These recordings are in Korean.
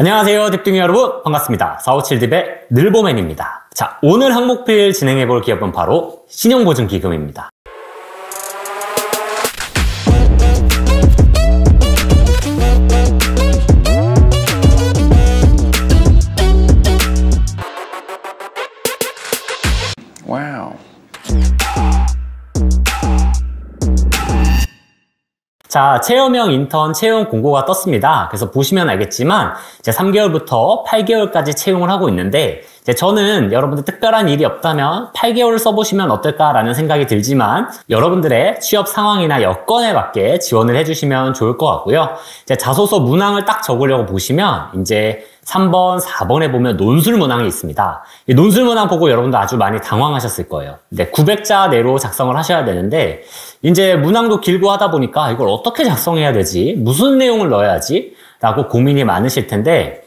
안녕하세요 딥딩 여러분, 반갑습니다. 457딥의 늘보맨입니다. 자, 오늘 항목필 진행해볼 기업은 바로 신용보증기금입니다. 와우. 자, 체험형 인턴 채용 공고가 떴습니다. 그래서 보시면 알겠지만 이제 3개월부터 8개월까지 채용을 하고 있는데, 이제 저는 여러분들 특별한 일이 없다면 8개월을 써보시면 어떨까라는 생각이 들지만, 여러분들의 취업 상황이나 여건에 맞게 지원을 해주시면 좋을 것 같고요. 이제 자소서 문항을 딱 적으려고 보시면 이제 3번, 4번에 보면 논술 문항이 있습니다. 이 논술 문항 보고 여러분도 아주 많이 당황하셨을 거예요. 근데 900자 내로 작성을 하셔야 되는데, 이제 문항도 길고 하다 보니까 이걸 어떻게 작성해야 되지? 무슨 내용을 넣어야지? 라고 고민이 많으실 텐데,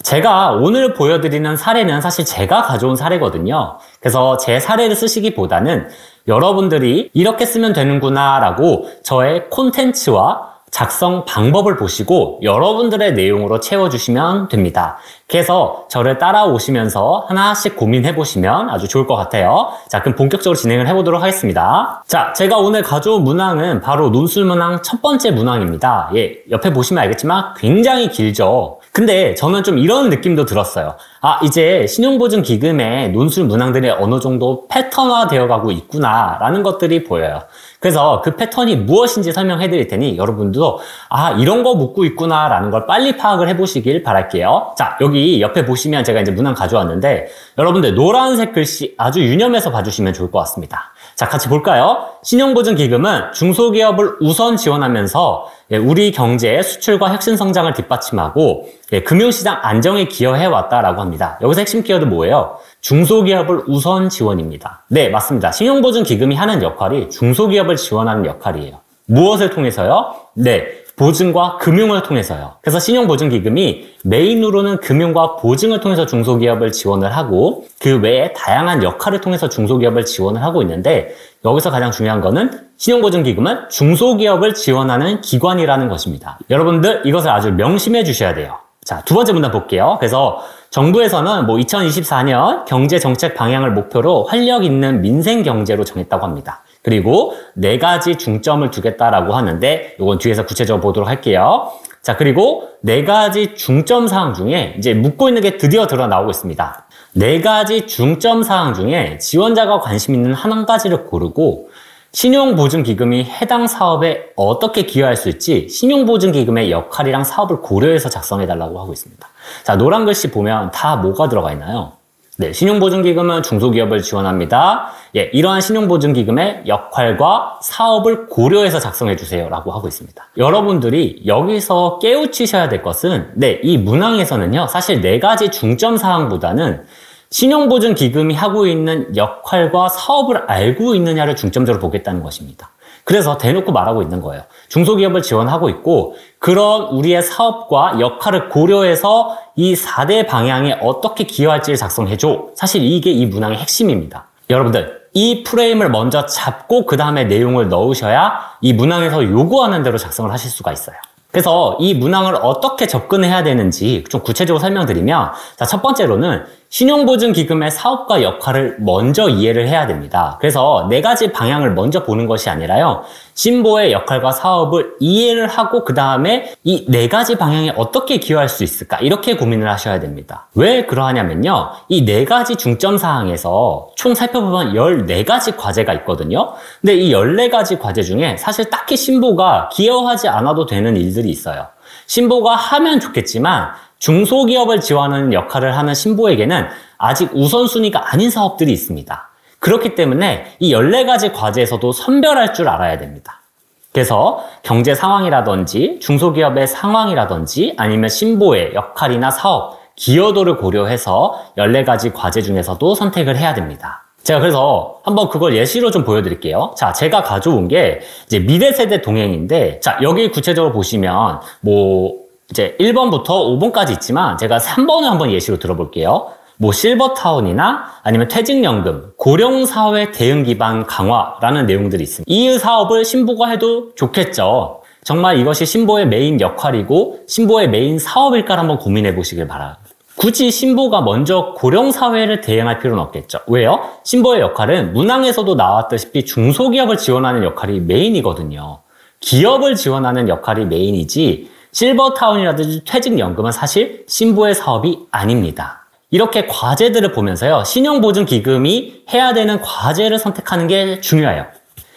제가 오늘 보여드리는 사례는 사실 제가 가져온 사례거든요. 그래서 제 사례를 쓰시기보다는 여러분들이 이렇게 쓰면 되는구나 라고 저의 콘텐츠와 작성 방법을 보시고 여러분들의 내용으로 채워주시면 됩니다. 그래서 저를 따라오시면서 하나씩 고민해보시면 아주 좋을 것 같아요. 자, 그럼 본격적으로 진행을 해보도록 하겠습니다. 자, 제가 오늘 가져온 문항은 바로 논술 문항 첫 번째 문항입니다. 예, 옆에 보시면 알겠지만 굉장히 길죠. 근데 저는 좀 이런 느낌도 들었어요. 아, 이제 신용보증기금의 논술 문항들이 어느 정도 패턴화 되어 가고 있구나 라는 것들이 보여요. 그래서 그 패턴이 무엇인지 설명해 드릴 테니 여러분도 아, 이런 거 묻고 있구나 라는 걸 빨리 파악을 해 보시길 바랄게요. 자, 여기 옆에 보시면 제가 이제 문항 가져왔는데, 여러분들 노란색 글씨 아주 유념해서 봐주시면 좋을 것 같습니다. 자, 같이 볼까요? 신용보증기금은 중소기업을 우선 지원하면서 우리 경제의 수출과 혁신 성장을 뒷받침하고 금융시장 안정에 기여해왔다라고 합니다. 여기서 핵심 키워드 뭐예요? 중소기업을 우선 지원입니다. 네, 맞습니다. 신용보증기금이 하는 역할이 중소기업을 지원하는 역할이에요. 무엇을 통해서요? 네, 보증과 금융을 통해서요. 그래서 신용보증기금이 메인으로는 금융과 보증을 통해서 중소기업을 지원을 하고, 그 외에 다양한 역할을 통해서 중소기업을 지원을 하고 있는데, 여기서 가장 중요한 거는 신용보증기금은 중소기업을 지원하는 기관이라는 것입니다. 여러분들 이것을 아주 명심해 주셔야 돼요. 자, 두 번째 문단 볼게요. 그래서 정부에서는 2024년 경제정책 방향을 목표로 활력 있는 민생경제로 정했다고 합니다. 그리고 4가지 중점을 두겠다라고 하는데, 이건 뒤에서 구체적으로 보도록 할게요. 자, 그리고 4가지 중점 사항 중에 이제 묻고 있는 게 드디어 드러나오고 있습니다. 4가지 중점 사항 중에 지원자가 관심 있는 한 가지를 고르고, 신용보증기금이 해당 사업에 어떻게 기여할 수 있지 신용보증기금의 역할이랑 사업을 고려해서 작성해달라고 하고 있습니다. 자, 노란 글씨 보면 다 뭐가 들어가 있나요? 네, 신용보증기금은 중소기업을 지원합니다. 예, 이러한 신용보증기금의 역할과 사업을 고려해서 작성해주세요 라고 하고 있습니다. 여러분들이 여기서 깨우치셔야 될 것은, 네, 이 문항에서는요, 사실 4가지 중점 사항보다는 신용보증기금이 하고 있는 역할과 사업을 알고 있느냐를 중점적으로 보겠다는 것입니다. 그래서 대놓고 말하고 있는 거예요. 중소기업을 지원하고 있고, 그런 우리의 사업과 역할을 고려해서 이 4대 방향에 어떻게 기여할지를 작성해줘. 사실 이게 이 문항의 핵심입니다. 여러분들, 이 프레임을 먼저 잡고 그 다음에 내용을 넣으셔야 이 문항에서 요구하는 대로 작성을 하실 수가 있어요. 그래서 이 문항을 어떻게 접근해야 되는지 좀 구체적으로 설명드리면, 자, 첫 번째로는 신용보증기금의 사업과 역할을 먼저 이해를 해야 됩니다. 그래서 4가지 방향을 먼저 보는 것이 아니라요, 신보의 역할과 사업을 이해를 하고 그 다음에 이 4가지 방향에 어떻게 기여할 수 있을까, 이렇게 고민을 하셔야 됩니다. 왜 그러하냐면요, 이 4가지 중점 사항에서 총 살펴보면 14가지 과제가 있거든요. 근데 이 14가지 과제 중에 사실 딱히 신보가 기여하지 않아도 되는 일들이 있어요. 신보가 하면 좋겠지만 중소기업을 지원하는 역할을 하는 신보에게는 아직 우선순위가 아닌 사업들이 있습니다. 그렇기 때문에 이 14가지 과제에서도 선별할 줄 알아야 됩니다. 그래서 경제 상황이라든지 중소기업의 상황이라든지 아니면 신보의 역할이나 사업, 기여도를 고려해서 14가지 과제 중에서도 선택을 해야 됩니다. 제가 그래서 한번 그걸 예시로 좀 보여드릴게요. 자, 제가 가져온 게 이제 미래세대 동행인데, 자, 여기 구체적으로 보시면 이제 1번부터 5번까지 있지만 제가 3번을 한번 예시로 들어볼게요. 실버타운이나 아니면 퇴직연금, 고령사회 대응 기반 강화라는 내용들이 있습니다. 이 사업을 신보가 해도 좋겠죠. 정말 이것이 신보의 메인 역할이고 신보의 메인 사업일까를 한번 고민해 보시길 바랍니다. 굳이 신보가 먼저 고령사회를 대행할 필요는 없겠죠. 왜요? 신보의 역할은 문항에서도 나왔다시피 중소기업을 지원하는 역할이 메인이거든요. 기업을 지원하는 역할이 메인이지 실버타운이라든지 퇴직연금은 사실 신보의 사업이 아닙니다. 이렇게 과제들을 보면서요, 신용보증기금이 해야 되는 과제를 선택하는 게 중요해요.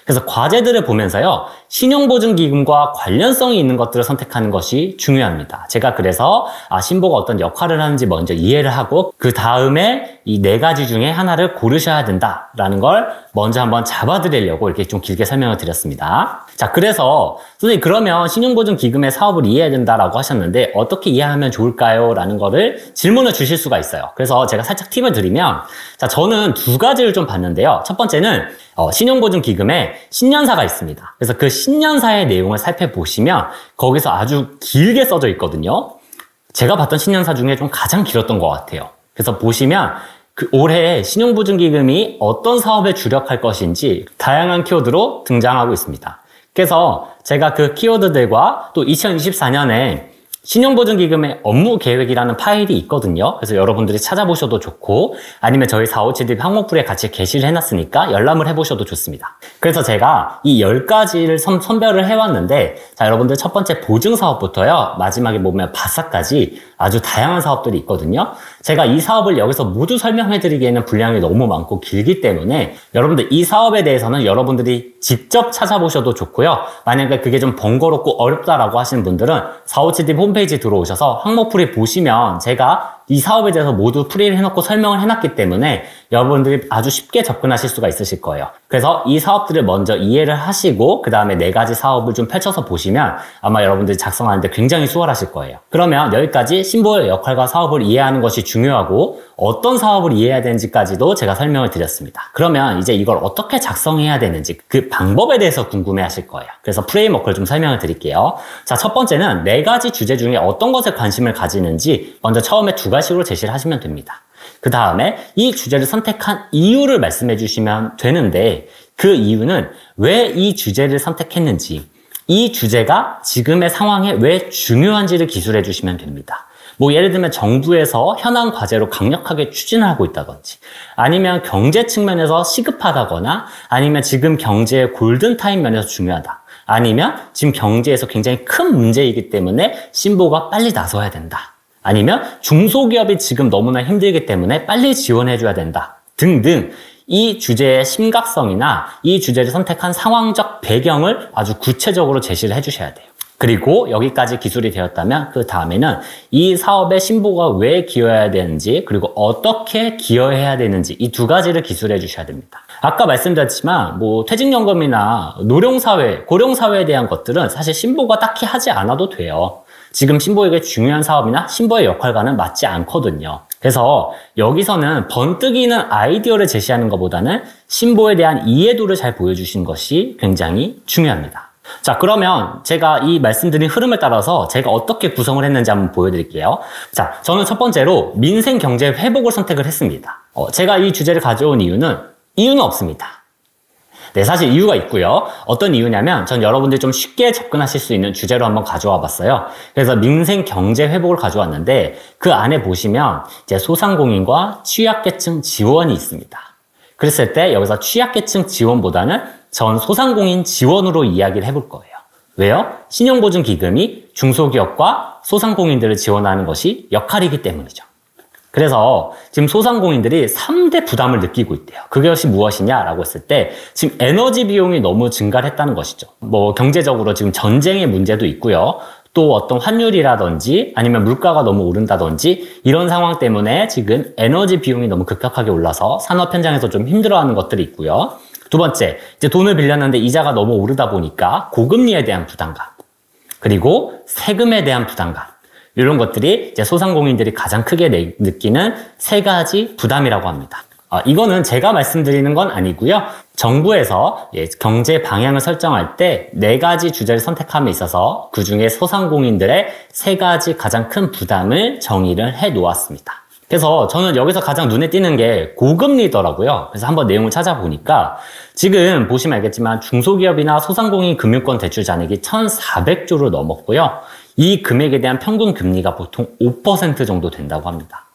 그래서 과제들을 보면서요, 신용보증기금과 관련성이 있는 것들을 선택하는 것이 중요합니다. 제가 그래서 신보가 어떤 역할을 하는지 먼저 이해를 하고 그 다음에 이 4가지 중에 하나를 고르셔야 된다라는 걸 먼저 한번 잡아드리려고 이렇게 좀 길게 설명을 드렸습니다. 자, 그래서 선생님 그러면 신용보증기금의 사업을 이해해야 된다라고 하셨는데 어떻게 이해하면 좋을까요? 라는 거를 질문을 주실 수가 있어요. 그래서 제가 살짝 팁을 드리면, 자, 저는 2가지를 좀 봤는데요. 첫 번째는 신용보증기금에 신년사가 있습니다. 그래서 그 신년사의 내용을 살펴보시면 거기서 아주 길게 써져 있거든요. 제가 봤던 신년사 중에 좀 가장 길었던 것 같아요. 그래서 보시면 올해 신용보증기금이 어떤 사업에 주력할 것인지 다양한 키워드로 등장하고 있습니다. 그래서 제가 그 키워드들과 또 2024년에 신용보증기금의 업무 계획이라는 파일이 있거든요. 그래서 여러분들이 찾아보셔도 좋고, 아니면 저희 457DB 항목풀이에 같이 게시를 해놨으니까 열람을 해보셔도 좋습니다. 그래서 제가 이 10가지를 선별을 해왔는데, 자, 여러분들 첫 번째 보증사업부터요, 마지막에 보면 바사까지 아주 다양한 사업들이 있거든요. 제가 이 사업을 여기서 모두 설명해드리기에는 분량이 너무 많고 길기 때문에 여러분들 이 사업에 대해서는 여러분들이 직접 찾아보셔도 좋고요. 만약에 그게 좀 번거롭고 어렵다라고 하시는 분들은 457DB 홈페이지 들어오셔서 항목풀이 보시면 제가 이 사업에 대해서 모두 풀이를 해놓고 설명을 해놨기 때문에 여러분들이 아주 쉽게 접근하실 수가 있으실 거예요. 그래서 이 사업들을 먼저 이해를 하시고 그 다음에 4가지 사업을 좀 펼쳐서 보시면 아마 여러분들이 작성하는데 굉장히 수월하실 거예요. 그러면 여기까지 신보의 역할과 사업을 이해하는 것이 중요하고 어떤 사업을 이해해야 되는지까지도 제가 설명을 드렸습니다. 그러면 이제 이걸 어떻게 작성해야 되는지 그 방법에 대해서 궁금해 하실 거예요. 그래서 프레임워크를 좀 설명을 드릴게요. 자, 첫 번째는 4가지 주제 중에 어떤 것에 관심을 가지는지 먼저 처음에 2가지로 제시를 하시면 됩니다. 그 다음에 이 주제를 선택한 이유를 말씀해 주시면 되는데 그 이유는 왜 이 주제를 선택했는지, 이 주제가 지금의 상황에 왜 중요한지를 기술해 주시면 됩니다. 뭐 예를 들면 정부에서 현안 과제로 강력하게 추진하고 있다든지, 아니면 경제 측면에서 시급하다거나, 아니면 지금 경제의 골든타임 면에서 중요하다, 아니면 지금 경제에서 굉장히 큰 문제이기 때문에 신보가 빨리 나서야 된다, 아니면 중소기업이 지금 너무나 힘들기 때문에 빨리 지원해줘야 된다 등등, 이 주제의 심각성이나 이 주제를 선택한 상황적 배경을 아주 구체적으로 제시를 해주셔야 돼요. 그리고 여기까지 기술이 되었다면 그 다음에는 이 사업에 신보가 왜 기여해야 되는지, 그리고 어떻게 기여해야 되는지, 이 2가지를 기술해 주셔야 됩니다. 아까 말씀드렸지만 뭐 퇴직연금이나 노령사회, 고령사회에 대한 것들은 사실 신보가 딱히 하지 않아도 돼요. 지금 신보에게 중요한 사업이나 신보의 역할과는 맞지 않거든요. 그래서 여기서는 번뜩이는 아이디어를 제시하는 것보다는 신보에 대한 이해도를 잘 보여주신 것이 굉장히 중요합니다. 자, 그러면 제가 이 말씀드린 흐름을 따라서 제가 어떻게 구성을 했는지 한번 보여드릴게요. 자, 저는 첫 번째로 민생 경제 회복을 선택을 했습니다. 제가 이 주제를 가져온 이유는 없습니다. 네, 사실 이유가 있고요. 어떤 이유냐면 전 여러분들이 좀 쉽게 접근하실 수 있는 주제로 한번 가져와 봤어요. 그래서 민생 경제 회복을 가져왔는데 그 안에 보시면 이제 소상공인과 취약계층 지원이 있습니다. 그랬을 때 여기서 취약계층 지원보다는 전 소상공인 지원으로 이야기를 해볼 거예요. 왜요? 신용보증기금이 중소기업과 소상공인들을 지원하는 것이 역할이기 때문이죠. 그래서 지금 소상공인들이 3대 부담을 느끼고 있대요. 그것이 무엇이냐라고 했을 때 지금 에너지 비용이 너무 증가를 했다는 것이죠. 뭐 경제적으로 지금 전쟁의 문제도 있고요. 또 어떤 환율이라든지 아니면 물가가 너무 오른다든지 이런 상황 때문에 지금 에너지 비용이 너무 급격하게 올라서 산업 현장에서 좀 힘들어하는 것들이 있고요. 두 번째, 이제 돈을 빌렸는데 이자가 너무 오르다 보니까 고금리에 대한 부담감, 그리고 세금에 대한 부담감, 이런 것들이 이제 소상공인들이 가장 크게 느끼는 3가지 부담이라고 합니다. 이거는 제가 말씀드리는 건 아니고요. 정부에서 경제 방향을 설정할 때 4가지 주제를 선택함에 있어서 그 중에 소상공인들의 3가지 가장 큰 부담을 정의를 해 놓았습니다. 그래서 저는 여기서 가장 눈에 띄는 게 고금리더라고요. 그래서 한번 내용을 찾아보니까 지금 보시면 알겠지만 중소기업이나 소상공인 금융권 대출 잔액이 1,400조를 넘었고요. 이 금액에 대한 평균 금리가 보통 5% 정도 된다고 합니다.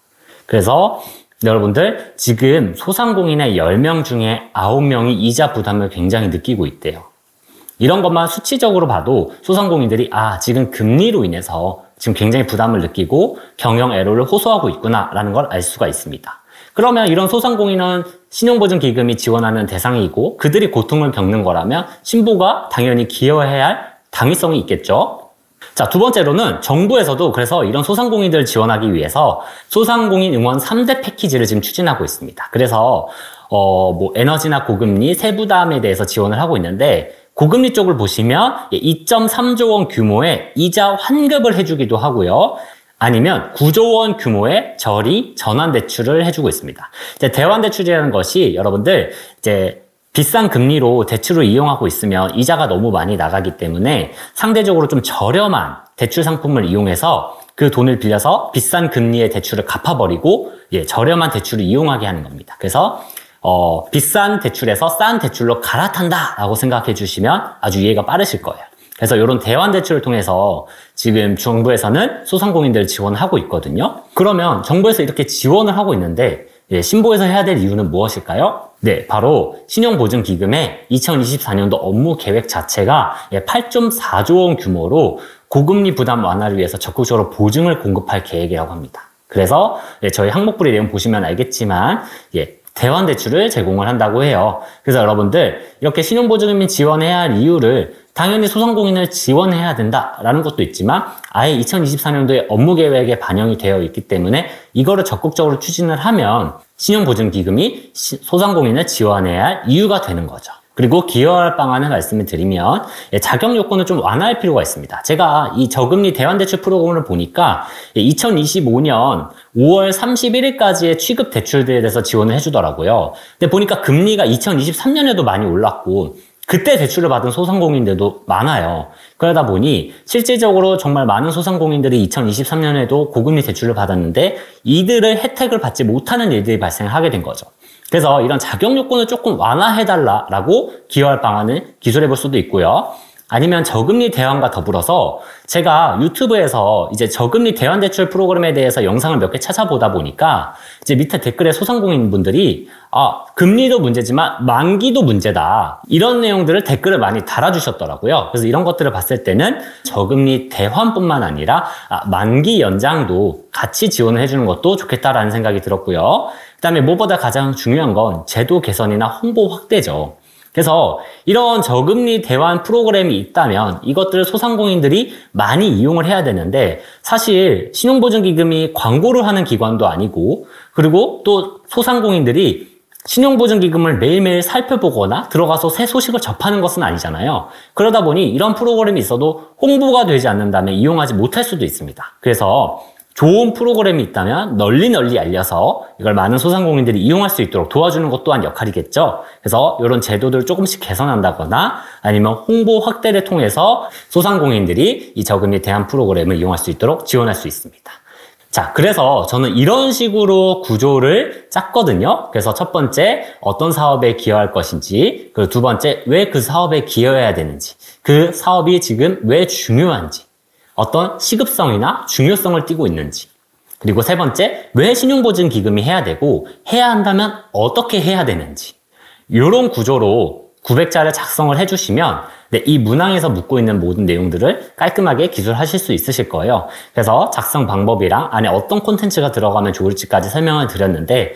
그래서 여러분들 지금 소상공인의 10명 중에 9명이 이자 부담을 굉장히 느끼고 있대요. 이런 것만 수치적으로 봐도 소상공인들이 지금 금리로 인해서 지금 굉장히 부담을 느끼고 경영 애로를 호소하고 있구나 라는 걸 알 수가 있습니다. 그러면 이런 소상공인은 신용보증기금이 지원하는 대상이고 그들이 고통을 겪는 거라면 신부가 당연히 기여해야 할 당위성이 있겠죠. 자, 두 번째로는 정부에서도 그래서 이런 소상공인들을 지원하기 위해서 소상공인 응원 3대 패키지를 지금 추진하고 있습니다. 그래서 에너지나 고금리, 세부담에 대해서 지원을 하고 있는데 고금리 쪽을 보시면 2.3조 원 규모의 이자 환급을 해주기도 하고요. 아니면 9조 원 규모의 저리 전환 대출을 해주고 있습니다. 이제 대환 대출이라는 것이 여러분들 이제 비싼 금리로 대출을 이용하고 있으면 이자가 너무 많이 나가기 때문에 상대적으로 좀 저렴한 대출 상품을 이용해서 그 돈을 빌려서 비싼 금리의 대출을 갚아버리고 저렴한 대출을 이용하게 하는 겁니다. 그래서 비싼 대출에서 싼 대출로 갈아탄다 라고 생각해 주시면 아주 이해가 빠르실 거예요. 그래서 이런 대환 대출을 통해서 지금 정부에서는 소상공인들 지원하고 있거든요. 그러면 정부에서 이렇게 지원을 하고 있는데 신보에서 해야 될 이유는 무엇일까요? 네, 바로 신용보증기금의 2024년도 업무 계획 자체가 8.4조 원 규모로 고금리 부담 완화를 위해서 적극적으로 보증을 공급할 계획이라고 합니다. 그래서 저희 항목부의 내용 보시면 알겠지만 대환 대출을 제공을 한다고 해요. 그래서 여러분들 이렇게 신용보증금이 지원해야 할 이유를 당연히 소상공인을 지원해야 된다라는 것도 있지만 아예 2024년도에 업무 계획에 반영이 되어 있기 때문에 이거를 적극적으로 추진을 하면 신용보증기금이 소상공인을 지원해야 할 이유가 되는 거죠. 그리고 기여할 방안을 말씀을 드리면 자격 요건을 좀 완화할 필요가 있습니다. 제가 이 저금리 대환대출 프로그램을 보니까 2025년 5월 31일까지의 취급 대출들에 대해서 지원을 해주더라고요. 근데 보니까 금리가 2023년에도 많이 올랐고 그때 대출을 받은 소상공인들도 많아요. 그러다 보니 실질적으로 정말 많은 소상공인들이 2023년에도 고금리 대출을 받았는데 이들의 혜택을 받지 못하는 일들이 발생하게 된 거죠. 그래서 이런 자격 요건을 조금 완화해달라고 기여할 방안을 기술해 볼 수도 있고요. 아니면 저금리 대환과 더불어서 제가 유튜브에서 이제 저금리 대환 대출 프로그램에 대해서 영상을 몇 개 찾아보다 보니까 이제 밑에 댓글에 소상공인 분들이 금리도 문제지만 만기도 문제다. 이런 내용들을 댓글을 많이 달아주셨더라고요. 그래서 이런 것들을 봤을 때는 저금리 대환뿐만 아니라 만기 연장도 같이 지원을 해주는 것도 좋겠다라는 생각이 들었고요. 그다음에 무엇보다 가장 중요한 건 제도 개선이나 홍보 확대죠. 그래서 이런 저금리 대환 프로그램이 있다면 이것들을 소상공인들이 많이 이용을 해야 되는데 사실 신용보증기금이 광고를 하는 기관도 아니고 그리고 또 소상공인들이 신용보증기금을 매일매일 살펴보거나 들어가서 새 소식을 접하는 것은 아니잖아요. 그러다 보니 이런 프로그램이 있어도 홍보가 되지 않는다면 이용하지 못할 수도 있습니다. 그래서 좋은 프로그램이 있다면 널리 알려서 이걸 많은 소상공인들이 이용할 수 있도록 도와주는 것 또한 역할이겠죠. 그래서 이런 제도들을 조금씩 개선한다거나 아니면 홍보 확대를 통해서 소상공인들이 이 저금리 대환 프로그램을 이용할 수 있도록 지원할 수 있습니다. 자, 그래서 저는 이런 식으로 구조를 짰거든요. 그래서 첫 번째, 어떤 사업에 기여할 것인지, 그리고 두 번째, 왜 그 사업에 기여해야 되는지, 그 사업이 지금 왜 중요한지, 어떤 시급성이나 중요성을 띠고 있는지, 그리고 세 번째, 왜 신용보증기금이 해야 되고 해야 한다면 어떻게 해야 되는지, 이런 구조로 900자를 작성을 해주시면 이 문항에서 묻고 있는 모든 내용들을 깔끔하게 기술하실 수 있으실 거예요. 그래서 작성 방법이랑 안에 어떤 콘텐츠가 들어가면 좋을지까지 설명을 드렸는데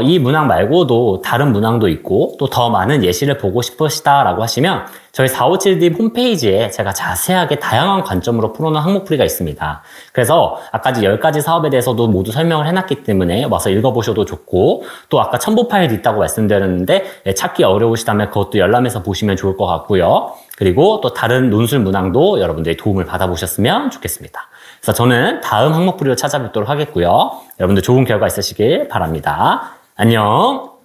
이 문항 말고도 다른 문항도 있고 또 더 많은 예시를 보고 싶으시다라고 하시면 저희 457D 홈페이지에 제가 자세하게 다양한 관점으로 풀어놓은 항목풀이가 있습니다. 그래서 아까 10가지 사업에 대해서도 모두 설명을 해놨기 때문에 와서 읽어보셔도 좋고 또 아까 첨부 파일이 있다고 말씀드렸는데 찾기 어려우시다면 그것도 열람해서 보시면 좋을 것 같고요. 그리고 또 다른 논술 문항도 여러분들의 도움을 받아보셨으면 좋겠습니다. 그래서 저는 다음 항목풀이로 찾아뵙도록 하겠고요. 여러분들 좋은 결과 있으시길 바랍니다. 안녕!